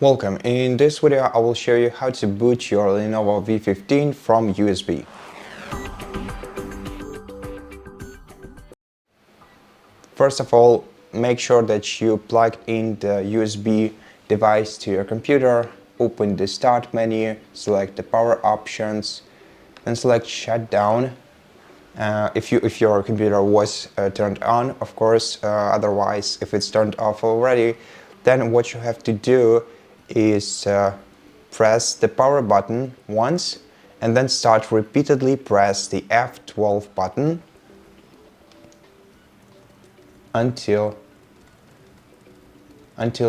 Welcome. In this video I will show you how to boot your LENOVO V15 from USB. First of all, make sure that you plug in the USB device to your computer, open the start menu, select the power options and select shutdown. If your computer was turned on, of course. Otherwise, if it's turned off already, then what you have to do is press the power button once and then start repeatedly press the F12 button until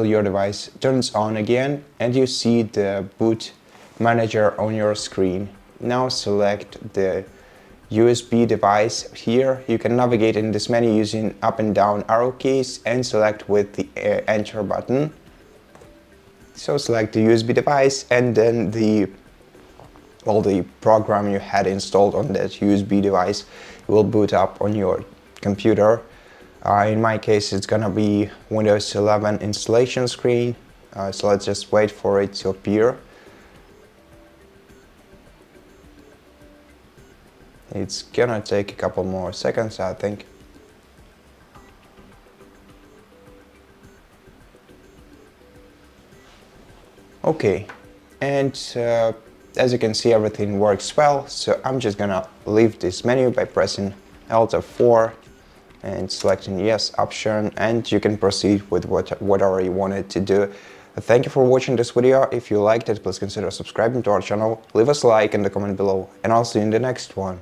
your device turns on again and you see the boot manager on your screen. Now select the USB device. Here you can navigate in this menu using up and down arrow keys and select with the enter button. So select the USB device and then the program you had installed on that USB device will boot up on your computer. In my case it's gonna be Windows 11 installation screen, so let's just wait for it to appear. It's gonna take a couple more seconds, I think. Okay, and as you can see, everything works well, so I'm just gonna leave this menu by pressing Alt F4 and selecting yes option, and you can proceed with whatever you wanted to do. Thank you for watching this video. If you liked it, please consider subscribing to our channel, leave us a like and a comment below, and I'll see you in the next one.